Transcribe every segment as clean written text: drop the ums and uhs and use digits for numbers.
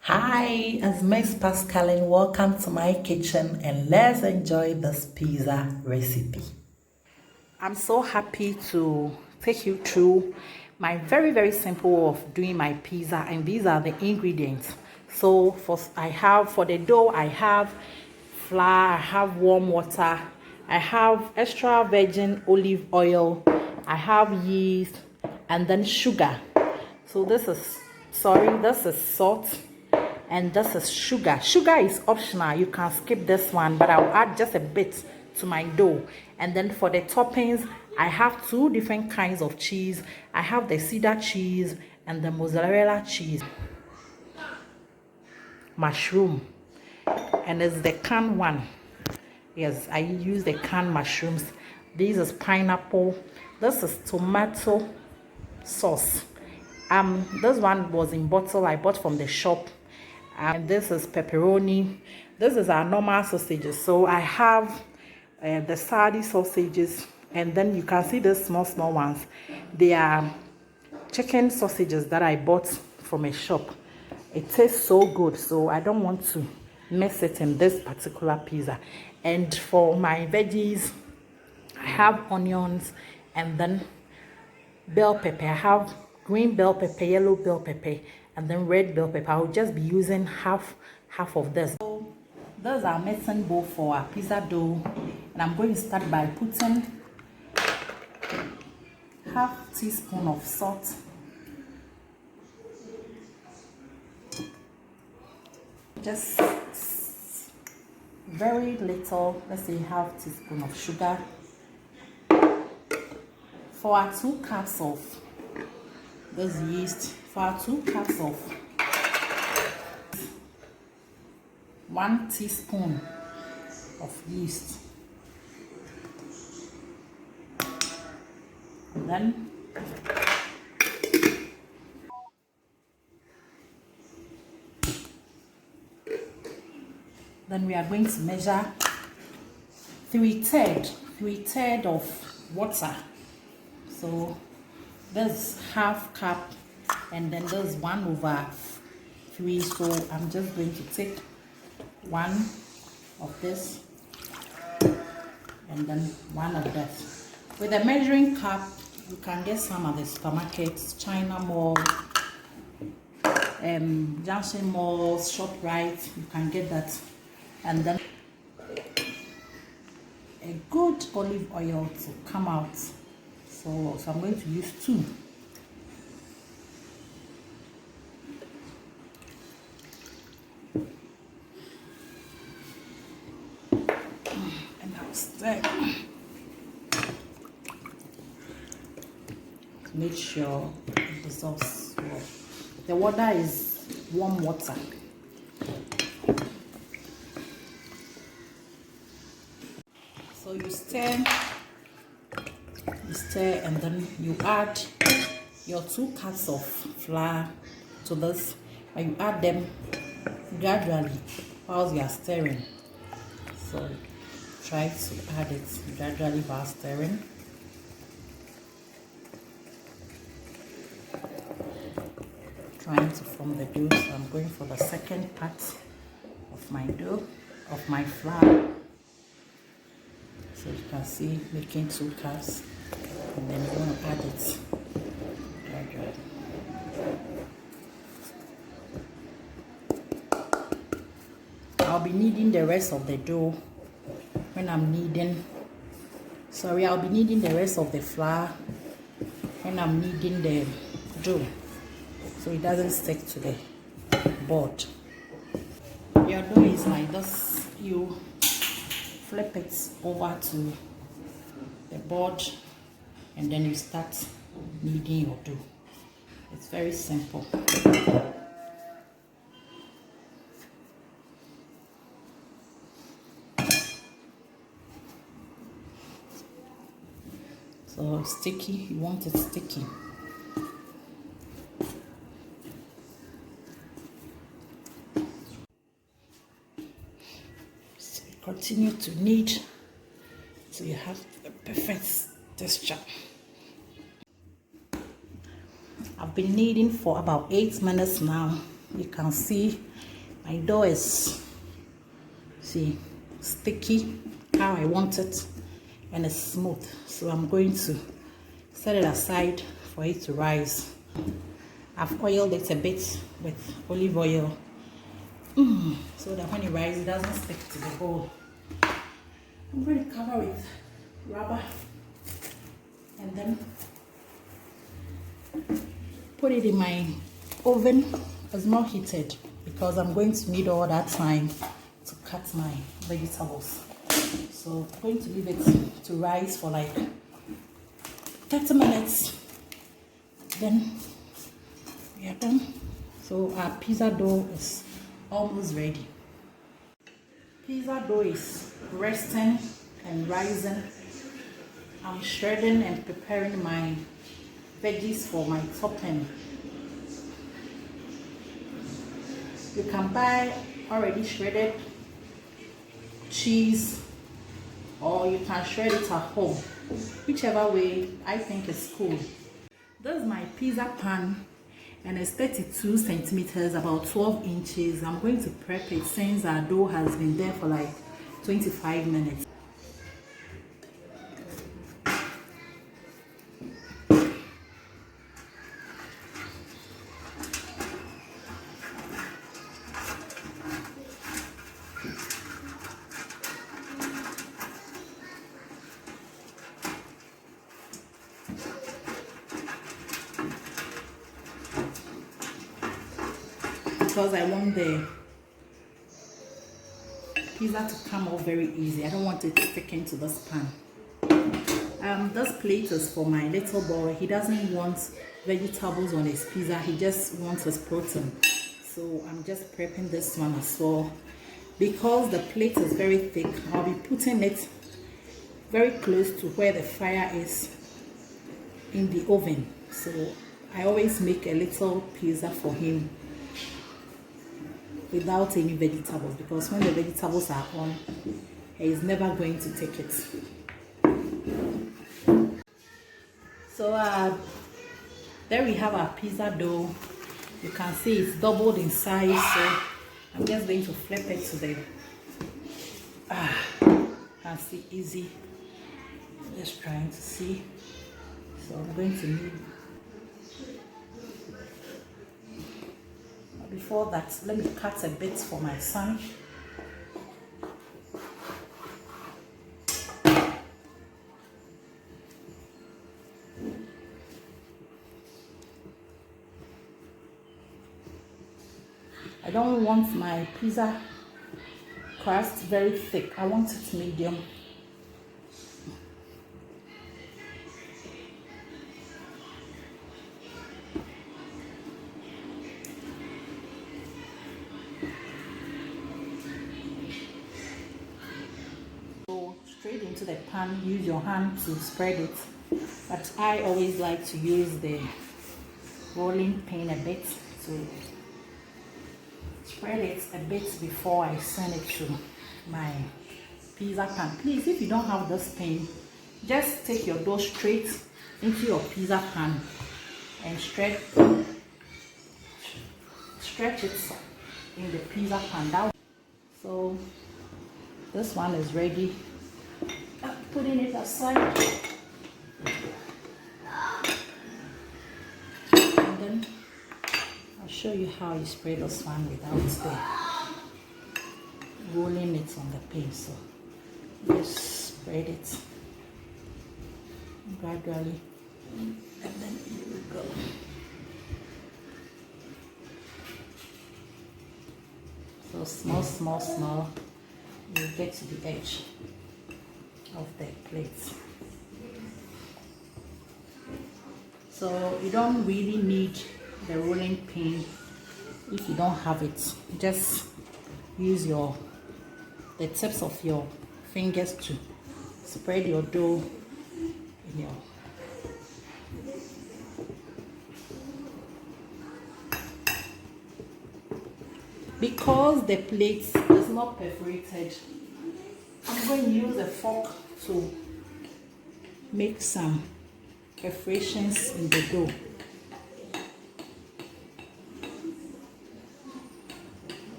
Hi, it's Miss Pascaline. Welcome to my kitchen and let's enjoy this pizza recipe. I'm so happy to take you through my very simple way of doing my pizza, and these are the ingredients. So for the dough, I have flour, I have warm water, I have extra virgin olive oil, I have yeast, and then sugar. So this is salt, and this is sugar. Sugar is optional, you can skip this one, but I'll add just a bit to my dough. And then for the toppings, I have two different kinds of cheese. I have the cheddar cheese and the mozzarella cheese. Mushroom, and it's the canned one. Yes, I use the canned mushrooms. This is pineapple. This is tomato sauce. This one was in bottle, I bought from the shop. And this is pepperoni. This is our normal sausages. So I have the sardi sausages, and then you can see the small ones. They are chicken sausages that I bought from a shop. It tastes so good, so I don't want to mess it in this particular pizza. And for my veggies, I have onions and then bell pepper. I have green bell pepper, yellow bell pepper, and then red bell pepper. I'll just be using half of this. So those are mixing bowl for our pizza dough, and I'm going to start by putting half teaspoon of salt, just very little, let's say half teaspoon of sugar. For our 2 cups of this yeast, for our 2 cups of 1 teaspoon of yeast, and then we are going to measure 3/3 of water. So there's half cup, and then there's 1/3. So I'm just going to take 1 of this and then 1 of that. With a measuring cup, you can get some at the supermarkets, China Mall, Junction Mall, ShopRite. You can get that. And then a good olive oil to come out. So I'm going to use 2. And I'll stir. Make sure it dissolves well. The water is warm water. So you stir, and then you add your 2 cups of flour to this, and you add them gradually while you are stirring. So try to add it gradually while stirring. Trying to form the dough, so I'm going for the second part of my dough, of my flour. So you can see, making 2 cups, and then you're going to add it gradually. I'll be kneading the rest of the dough when I'm kneading. Sorry, I'll be kneading the rest of the flour when I'm kneading the dough, so it doesn't stick to the board. Your dough is like this. You flip it over to the board, and then you start kneading your dough. It's very simple. So sticky, you want it sticky. So you continue to knead till you have the perfect texture. I've been kneading for about 8 minutes now. You can see my dough is, see, sticky how I want it, and it's smooth. So I'm going to set it aside for it to rise. I've oiled it a bit with olive oil so that when it rises it doesn't stick to the bowl. I'm going to cover with rubber and then put it in my oven. It's not heated because I'm going to need all that time to cut my vegetables. So I'm going to leave it to rise for like 30 minutes. Then we are done. So our pizza dough is almost ready. Pizza dough is resting and rising. I'm shredding and preparing my veggies for my topping. You can buy already shredded cheese, or you can shred it at home. Whichever way I think is cool. This is my pizza pan, and it's 32 centimeters, about 12 inches. I'm going to prep it since our dough has been there for like 25 minutes. Because I want the pizza to come out very easy. I don't want it to stick into this pan. This plate is for my little boy. He doesn't want vegetables on his pizza. He just wants his protein. So I'm just prepping this one as well. Because the plate is very thick, I'll be putting it very close to where the fire is in the oven. So I always make a little pizza for him without any vegetables, because when the vegetables are on, he is never going to take it. So there we have our pizza dough. You can see it's doubled in size, so I'm just going to flip it to the you can see easy. Just trying to see. So I'm going to need, before that, let me cut a bit for my son. I don't want my pizza crust very thick. I want it medium. Straight into the pan, use your hand to spread it, but I always like to use the rolling pin a bit to spread it a bit before I send it to my pizza pan. Please, if you don't have this pin, just take your dough straight into your pizza pan and stretch it in the pizza pan. So this one is ready. Putting it aside, and then I'll show you how you spread this one without rolling it on the pin. So just spread it gradually, and then here we go. So small, you get to the edge of the plate. So you don't really need the rolling pin if you don't have it. Just use the tips of your fingers to spread your dough in your because the plate is not perforated. I'm going to use a fork to make some perforations in the dough.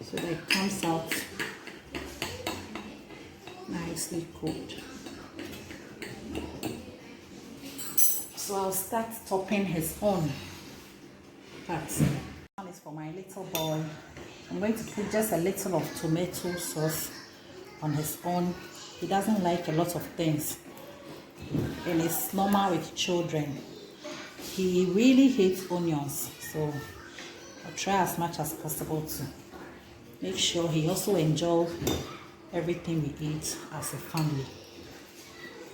so that it comes out nicely cooked. So I'll start topping his own parts. This one is for my little boy. I'm going to put just a little of tomato sauce on his own. He doesn't like a lot of things, and it's normal with children. He really hates onions, so I'll try as much as possible to make sure he also enjoys everything we eat as a family.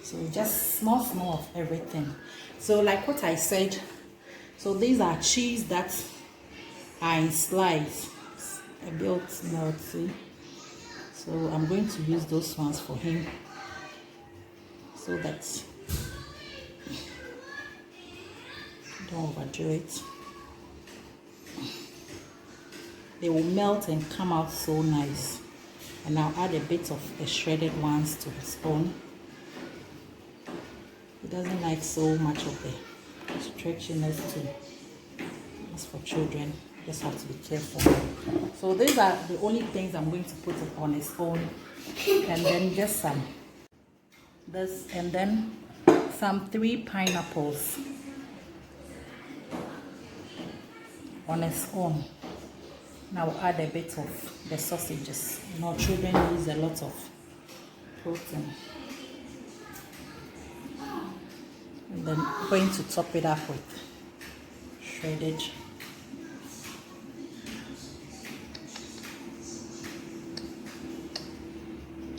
So just small of everything. So like what I said, so these are cheese that are in slices, a bit melty. So I'm going to use those ones for him so that don't overdo it. They will melt and come out so nice. And I'll add a bit of the shredded ones to his own. He doesn't like so much of the stretchiness too. As for children, just have to be careful. So these are the only things I'm going to put it on his own. And then just some this, and then some 3 pineapples on its own. Now I'll add a bit of the sausages. You know, children use a lot of protein. And then I'm going to top it up with shredded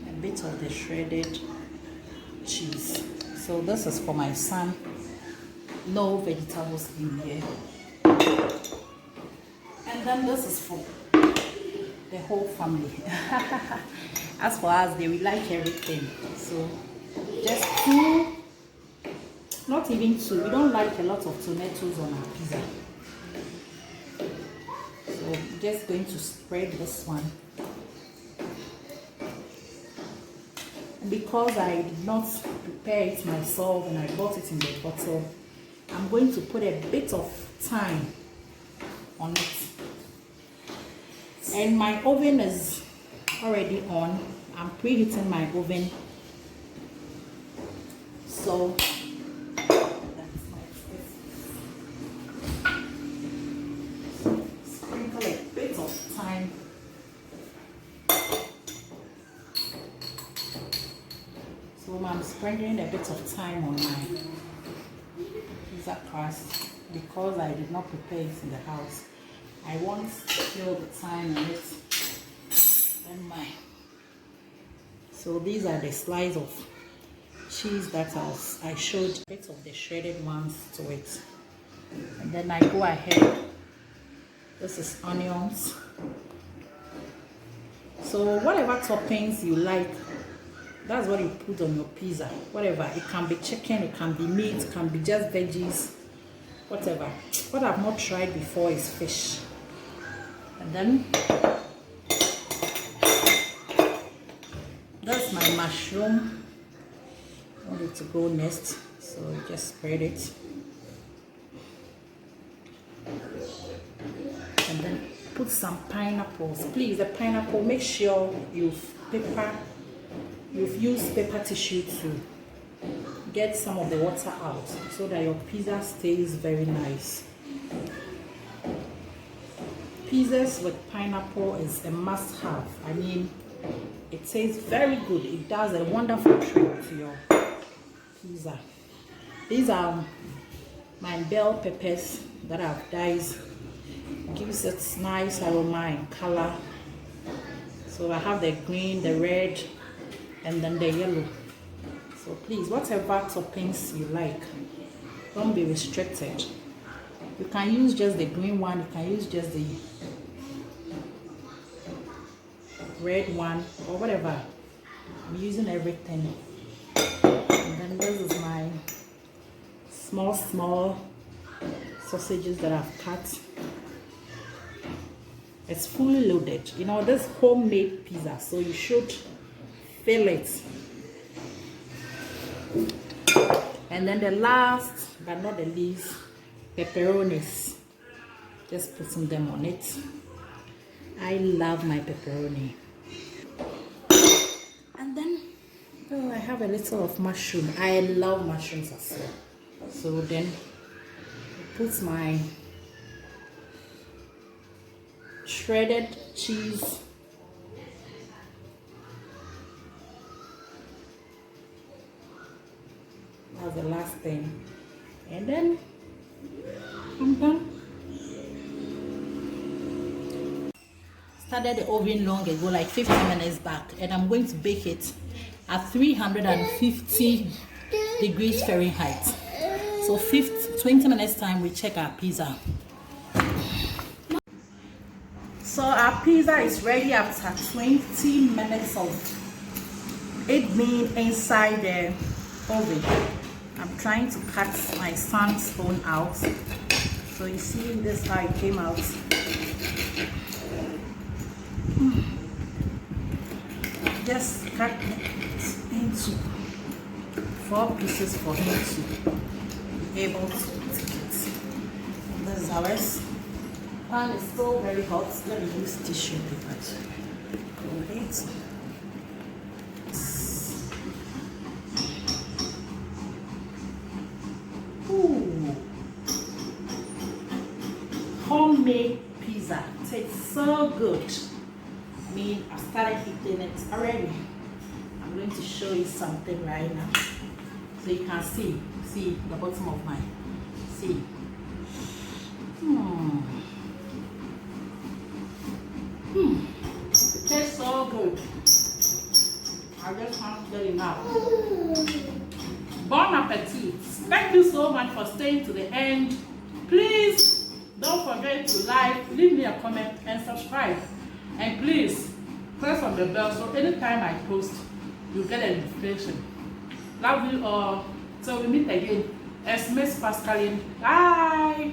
a bit of the shredded cheese. So this is for my son. No vegetables in here. And then this is for the whole family. As for us, they will like everything. So just 2, not even 2. We don't like a lot of tomatoes on our pizza. So I'm just going to spread this one. And because I did not prepare it myself and I bought it in the bottle, I'm going to put a bit of thyme on it. And my oven is already on. I'm preheating my oven. So that's my sprinkle a bit of thyme. So I'm sprinkling a bit of thyme on my pizza crust because I did not prepare it in the house. I want to feel the thyme in it. And so these are the slices of cheese that I showed, a bit of the shredded ones to it. And then I go ahead. This is onions. So whatever toppings you like, that's what you put on your pizza. Whatever, it can be chicken, it can be meat, it can be just veggies, whatever. What I've not tried before is fish. And then that's my mushroom. I want it to go next, so just spread it. And then put some pineapples. Please, the pineapple, make sure you've used paper tissue to get some of the water out so that your pizza stays very nice. Pizzas with pineapple is a must-have. I mean, it tastes very good. It does a wonderful trick to your pizza. These are my bell peppers that I've diced. Gives it nice aroma and color. So I have the green, the red, and then the yellow. So please, whatever toppings you like, don't be restricted. You can use just the green one, you can use just the red one, or whatever. I'm using everything. And then this is my small sausages that I've cut. It's fully loaded. You know, this homemade pizza, so you should fill it. And then the last but not the least, pepperonis. Just putting them on it. I I love my pepperoni. And then, oh, I have a little of mushroom. I love mushrooms as well. So then, I put my shredded cheese. That's the last thing. And then, I'm done. Started the oven long ago, like 50 minutes back, and I'm going to bake it at 350 degrees Fahrenheit. So 20 minutes time we check our pizza. So our pizza is ready after 20 minutes of it being inside the oven. I'm trying to cut my son's phone out. So you see, this is how it came out. Just cut it into 4 pieces for him to be able to take it. And this is ours. Pan is still very hot. Let me use tissue paper to cool it. Ooh. Homemade pizza. Tastes so good. I mean, I started eating it already. I'm going to show you something right now. So you can see the bottom of mine. See. It tastes so good. I just can't get enough. Bon appetit. Thank you so much for staying to the end. Please don't forget to like, leave me a comment, and subscribe. And please press on the bell so anytime I post, you get a notification. Love you all. So we meet again. As Miss Pascaline. Bye.